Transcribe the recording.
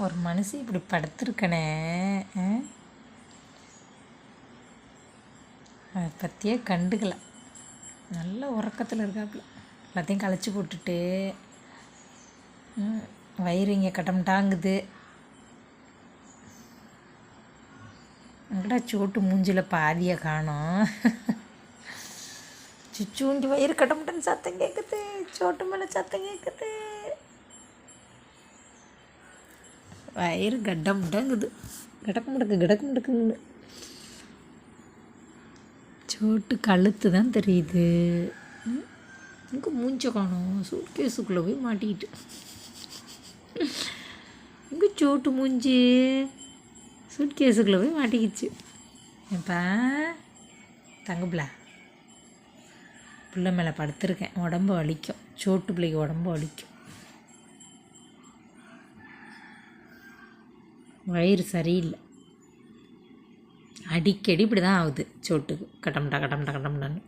ஒரு மனுஷி இப்படி படுத்திருக்கனே, அதை பற்றியே கண்டுக்கல. நல்ல உறக்கத்தில் இருக்காப்புல. எல்லாத்தையும் களைச்சி போட்டுட்டு வயிறு இங்கே கட்டம்டாங்குது. எங்கடா சோட்டு மூஞ்சில் பாதியை காணோம். சுச்சூண்டி வயிறு கட்டமுட்டன்னு சத்தம் கேட்குது. சோட்டு மேலே சத்தம் கேட்குது. வயிறு கடமுடங்குது. கிடக்கு முடக்குங்க. சோட்டு கழுத்து தான் தெரியுது. இங்கே மூஞ்ச காணும். சூட்கேஸுக்குள்ளே போய் மாட்டிக்கிட்டு. இங்கே சோட்டு மூஞ்சி சூட்கேஸுக்குள்ளே போய் மாட்டிக்கிச்சு. இப்போ தங்கப்பிள்ள பிள்ளை மேலே படுத்துருக்கேன். உடம்பு வலிக்கும். சோட்டு பிள்ளைக்கு உடம்பு வலிக்கும். வயிறு சரியில்லை. அடிக்கடி இப்படி தான் ஆகுது சோட்டுக்கு. கட்டம்டா கட்டம்டான்னு.